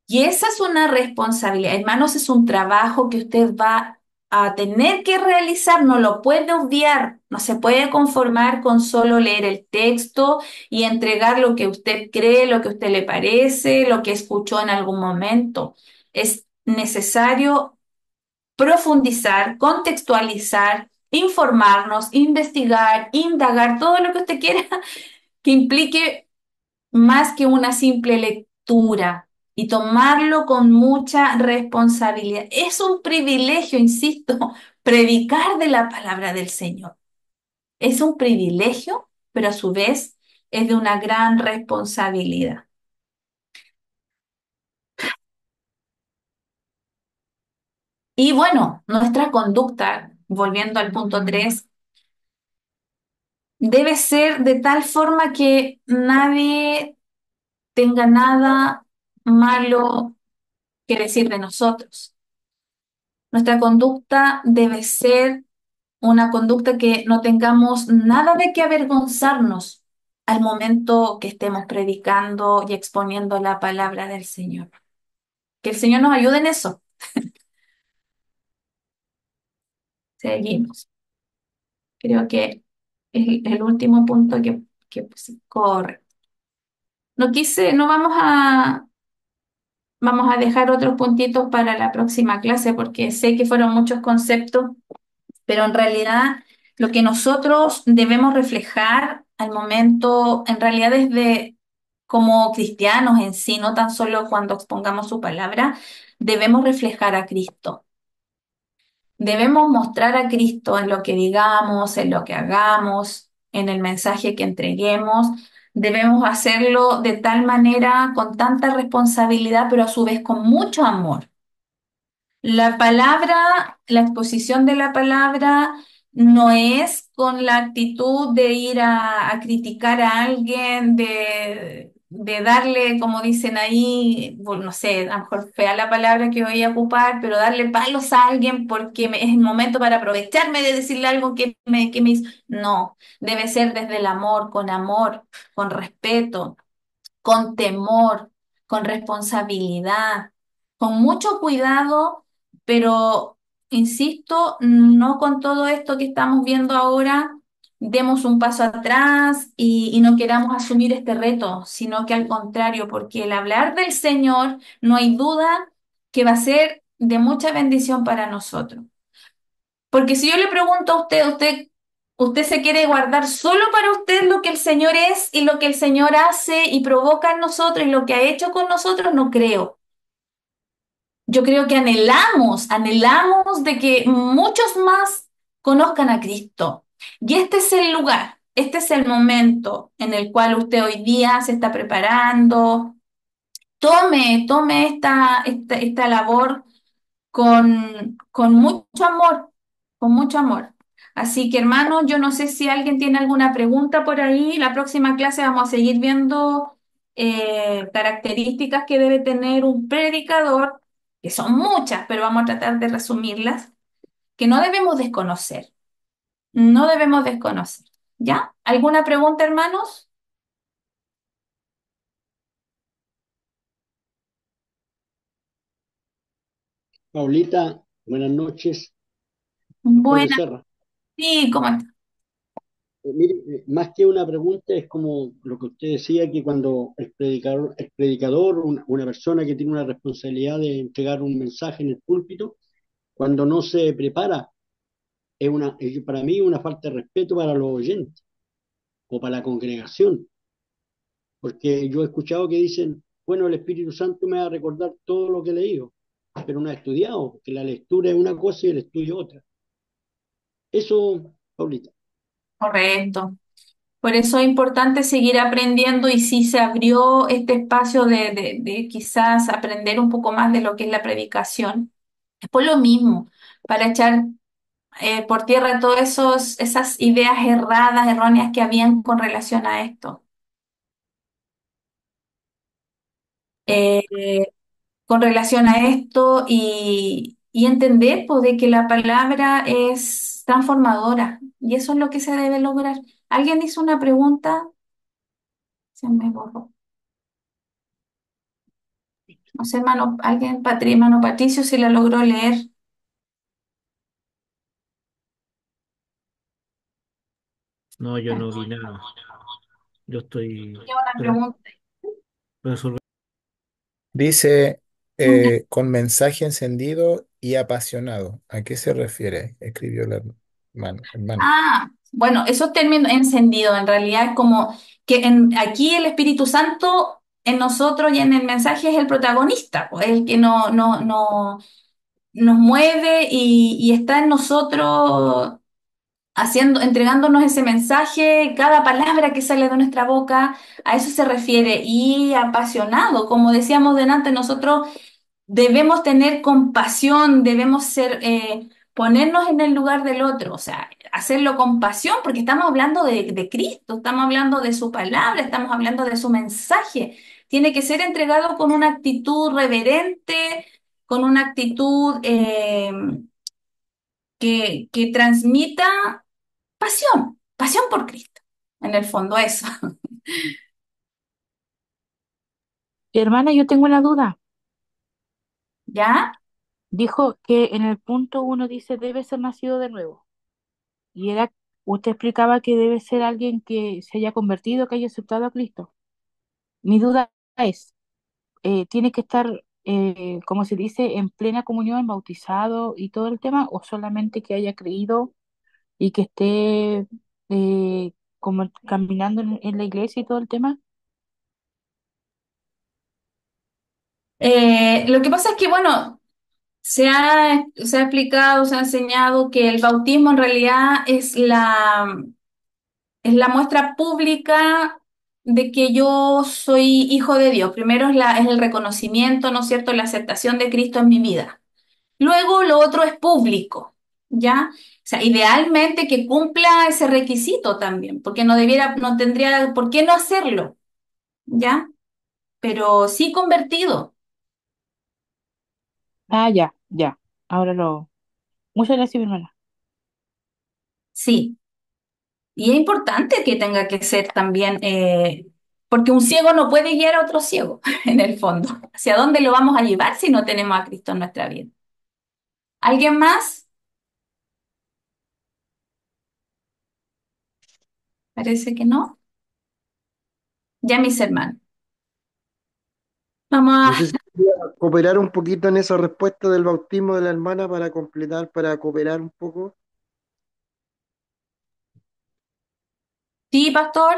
Y esa es una responsabilidad, hermanos, es un trabajo que usted va a tener que realizar, no lo puede obviar, no se puede conformar con solo leer el texto y entregar lo que usted cree, lo que a usted le parece, lo que escuchó en algún momento. Es necesario profundizar, contextualizar, informarnos, investigar, indagar, todo lo que usted quiera que implique más que una simple lectura y tomarlo con mucha responsabilidad. Es un privilegio, insisto, predicar de la palabra del Señor. Es un privilegio, pero a su vez es de una gran responsabilidad. Y bueno, nuestra conducta, volviendo al punto 3, debe ser de tal forma que nadie tenga nada malo que decir de nosotros. Nuestra conducta debe ser una conducta que no tengamos nada de qué avergonzarnos al momento que estemos predicando y exponiendo la palabra del Señor. Que el Señor nos ayude en eso. Seguimos. Creo que es el último punto que corre. No vamos a dejar otros puntitos para la próxima clase porque sé que fueron muchos conceptos, pero en realidad lo que nosotros debemos reflejar al momento, en realidad desde como cristianos en sí, no tan solo cuando expongamos su palabra, debemos reflejar a Cristo. Debemos mostrar a Cristo en lo que digamos, en lo que hagamos, en el mensaje que entreguemos. Debemos hacerlo de tal manera, con tanta responsabilidad, pero a su vez con mucho amor. La palabra, la exposición de la palabra no es con la actitud de ir a criticar a alguien, de darle, como dicen ahí, bueno, no sé, a lo mejor fea la palabra que voy a ocupar, pero darle palos a alguien porque es el momento para aprovecharme de decirle algo que me hizo. No, debe ser desde el amor, con respeto, con temor, con responsabilidad, con mucho cuidado, pero insisto, no con todo esto que estamos viendo ahora, demos un paso atrás y no queramos asumir este reto, sino que al contrario, porque el hablar del Señor no hay duda que va a ser de mucha bendición para nosotros. Porque si yo le pregunto a usted se quiere guardar solo para usted lo que el Señor es y lo que el Señor hace y provoca en nosotros y lo que ha hecho con nosotros, no creo. Yo creo que anhelamos de que muchos más conozcan a Cristo. Y este es el lugar, este es el momento en el cual usted hoy día se está preparando. Tome esta labor con mucho amor, con mucho amor. Así que hermanos, yo no sé si alguien tiene alguna pregunta por ahí. La próxima clase vamos a seguir viendo características que debe tener un predicador, que son muchas, pero vamos a tratar de resumirlas, que no debemos desconocer, no debemos desconocer. ¿Ya? ¿Alguna pregunta, hermanos?
Paulita, buenas noches. Jorge
Buenas,
Serra.
sí, ¿cómo está?
Mire, más que una pregunta, es como lo que usted decía, que cuando el predicador, una persona que tiene una responsabilidad de entregar un mensaje en el púlpito, cuando no se prepara, para mí una falta de respeto para los oyentes o para la congregación, porque yo he escuchado que dicen, bueno, el Espíritu Santo me va a recordar todo lo que he leído, pero no ha estudiado, porque la lectura es una cosa y el estudio otra. Eso, Paulita.
Correcto. Por eso es importante seguir aprendiendo y si se abrió este espacio de quizás aprender un poco más de lo que es la predicación. Es por lo mismo, para echar por tierra todas esas ideas erradas, erróneas que habían con relación a esto. Eh, con relación a esto y entender pues, de que la palabra es transformadora y eso es lo que se debe lograr. ¿Alguien hizo una pregunta? Se me borró. No sé, hermano Patricio, si la logró leer.
No, yo no vi nada. Yo estoy
Tenía una pregunta.
resolviendo.
Dice con mensaje encendido y apasionado. ¿A qué se refiere? Escribió el hermano.
Ah, bueno, esos términos encendidos en realidad es como que aquí el Espíritu Santo en nosotros y en el mensaje es el protagonista, pues, el que nos mueve y está en nosotros entregándonos ese mensaje, cada palabra que sale de nuestra boca, a eso se refiere. Y apasionado, como decíamos delante, nosotros debemos tener compasión, debemos ponernos en el lugar del otro, o sea, hacerlo con pasión, porque estamos hablando de Cristo, estamos hablando de su palabra, estamos hablando de su mensaje. Tiene que ser entregado con una actitud reverente, con una actitud que transmita pasión, pasión por Cristo. En el fondo, eso.
Hermana, yo tengo una duda.
¿Ya?
Dijo que en el punto uno dice debe ser nacido de nuevo. Y era, usted explicaba que debe ser alguien que se haya convertido, que haya aceptado a Cristo. Mi duda es, ¿tiene que estar, como se dice, en plena comunión, bautizado y todo el tema, o solamente que haya creído y que esté como caminando en la iglesia y todo el tema?
Lo que pasa es que, bueno, se ha explicado, se ha enseñado que el bautismo en realidad es la muestra pública de que yo soy hijo de Dios. Primero es el reconocimiento, ¿no es cierto?, la aceptación de Cristo en mi vida. Luego lo otro es público, ¿ya? O sea, idealmente que cumpla ese requisito también, porque no tendría por qué no hacerlo, ¿ya? Pero sí convertido,
Ah, ya, ya. Ahora lo... Muchas gracias, mi hermana.
sí. Y es importante que tenga que ser también, porque un ciego no puede guiar a otro ciego, en el fondo. ¿Hacia dónde lo vamos a llevar si no tenemos a Cristo en nuestra vida? ¿Alguien más? Parece que no. Ya mis hermanos. Vamos
No
a...
sé si podría cooperar un poquito en esa respuesta del bautismo de la hermana para completar, para cooperar un poco.
Sí, pastor.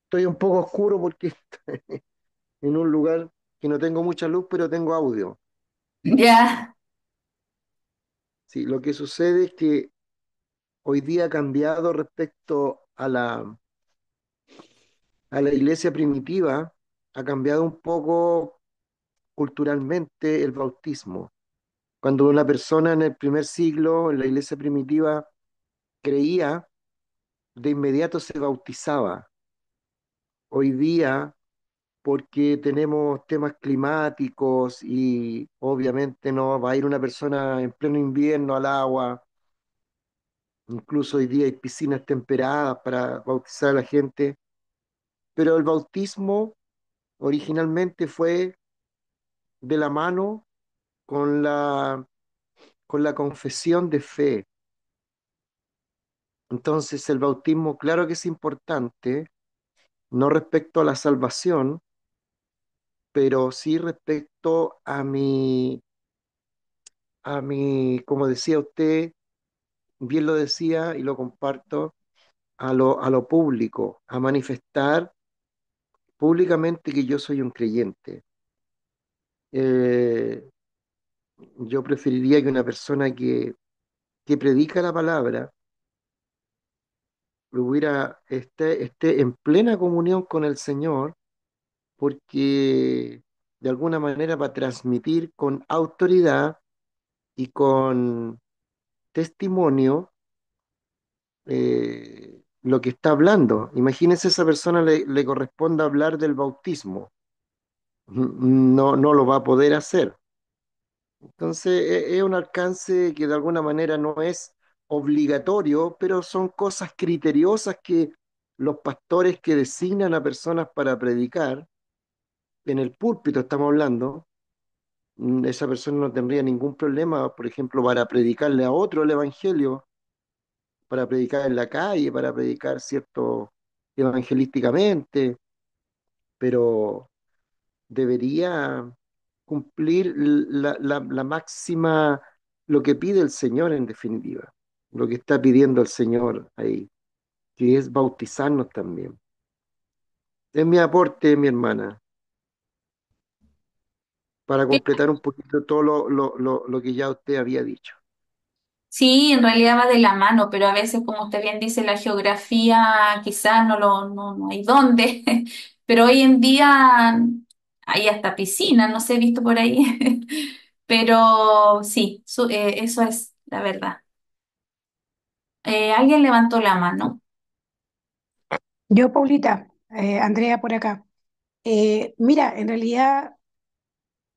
Estoy un poco oscuro porque estoy en un lugar que no tengo mucha luz, pero tengo audio.
Ya.
Sí, lo que sucede es que hoy día ha cambiado respecto a la iglesia primitiva, ha cambiado un poco culturalmente el bautismo. Cuando una persona en el primer siglo, en la iglesia primitiva, creía, de inmediato se bautizaba. Hoy día, porque tenemos temas climáticos y obviamente no va a ir una persona en pleno invierno al agua, incluso hoy día hay piscinas temperadas para bautizar a la gente, pero el bautismo originalmente fue de la mano con la confesión de fe. Entonces el bautismo, claro que es importante, no respecto a la salvación, pero sí respecto como decía usted, bien lo decía y lo comparto, a lo público, a manifestar públicamente que yo soy un creyente. Eh, yo preferiría que una persona que predica la palabra esté en plena comunión con el Señor, porque de alguna manera va a transmitir con autoridad y con testimonio lo que está hablando. Imagínese esa persona le corresponde hablar del bautismo. No, no lo va a poder hacer. Entonces, es un alcance que de alguna manera no es obligatorio, pero son cosas criteriosas que los pastores que designan a personas para predicar, en el púlpito estamos hablando, esa persona no tendría ningún problema, por ejemplo, para predicarle a otro el evangelio, para predicar en la calle, para predicar cierto evangelísticamente, pero debería cumplir la máxima, lo que pide el Señor en definitiva, lo que está pidiendo el Señor ahí, que es bautizarnos también. Es mi aporte, mi hermana, para completar un poquito todo lo que ya usted había dicho.
Sí, en realidad va de la mano, pero a veces, como usted bien dice, la geografía quizás no hay dónde, pero hoy en día hay hasta piscina, no sé, he visto por ahí, pero sí, eso es la verdad. Alguien levantó la mano.
Yo, Paulita, Andrea por acá. Mira, en realidad,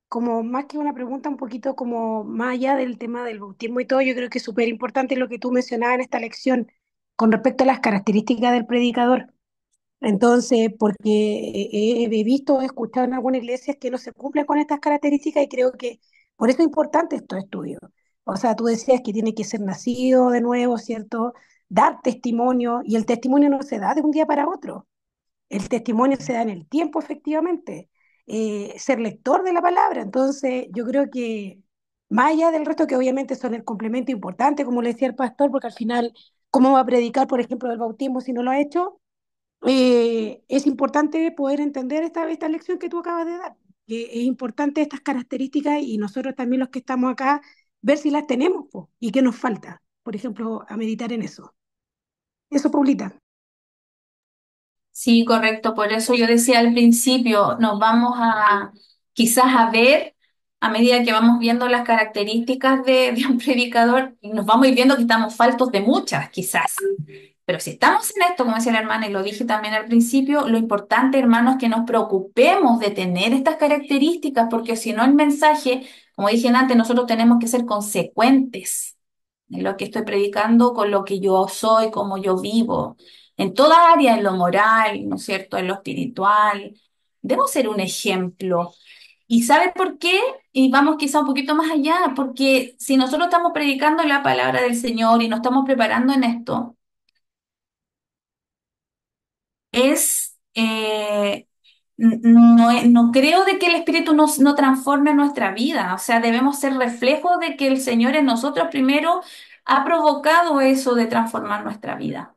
como más que una pregunta, un poquito como más allá del tema del bautismo y todo, yo creo que es súper importante lo que tú mencionabas en esta lección con respecto a las características del predicador. Entonces, porque he visto, he escuchado en algunas iglesias que no se cumplen con estas características y creo que por eso es importante estos estudios. O sea, tú decías que tiene que ser nacido de nuevo, ¿cierto? Dar testimonio y el testimonio no se da de un día para otro. El testimonio se da en el tiempo, efectivamente. Ser lector de la palabra. Entonces, yo creo que más allá del resto, que obviamente son el complemento importante, como le decía el pastor, porque al final, ¿cómo va a predicar, por ejemplo, del bautismo si no lo ha hecho? Es importante poder entender esta lección que tú acabas de dar, que es importante estas características y nosotros también los que estamos acá, ver si las tenemos po, y qué nos falta, por ejemplo, a meditar en eso. Eso, Paulita.
Sí, correcto. Por eso yo decía al principio, nos vamos a quizás a ver a medida que vamos viendo las características de un predicador, y nos vamos a ir viendo que estamos faltos de muchas, quizás. Pero si estamos en esto, como decía la hermana, y lo dije también al principio, lo importante, hermanos, es que nos preocupemos de tener estas características, porque si no el mensaje, como dije antes, nosotros tenemos que ser consecuentes en lo que estoy predicando, con lo que yo soy, cómo yo vivo, en toda área, en lo moral, ¿no es cierto?, en lo espiritual. Debo ser un ejemplo. ¿Y sabe por qué? Y vamos quizá un poquito más allá, porque si nosotros estamos predicando la palabra del Señor y nos estamos preparando en esto, es, no creo de que el Espíritu no transforme nuestra vida, o sea, debemos ser reflejo de que el Señor en nosotros primero ha provocado eso de transformar nuestra vida,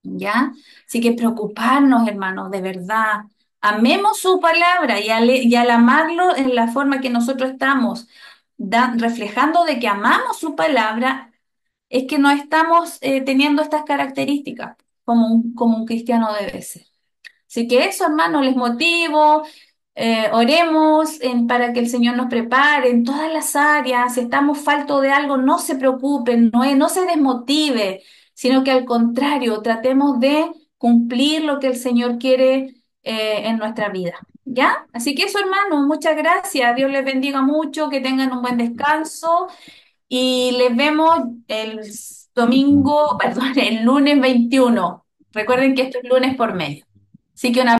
¿ya? Así que preocuparnos, hermanos, de verdad. Amemos su palabra y al amarlo en la forma que nosotros estamos reflejando de que amamos su palabra, es que no estamos teniendo estas características como un cristiano debe ser. Así que eso, hermanos, les motivo, oremos para que el Señor nos prepare en todas las áreas. Si estamos faltos de algo, no se preocupen, no se desmotive, sino que al contrario, tratemos de cumplir lo que el Señor quiere en nuestra vida. ¿Ya? Así que eso, hermanos, muchas gracias. Dios les bendiga mucho, que tengan un buen descanso y les vemos el domingo, perdón, el lunes 21. Recuerden que esto es lunes por medio. Así que una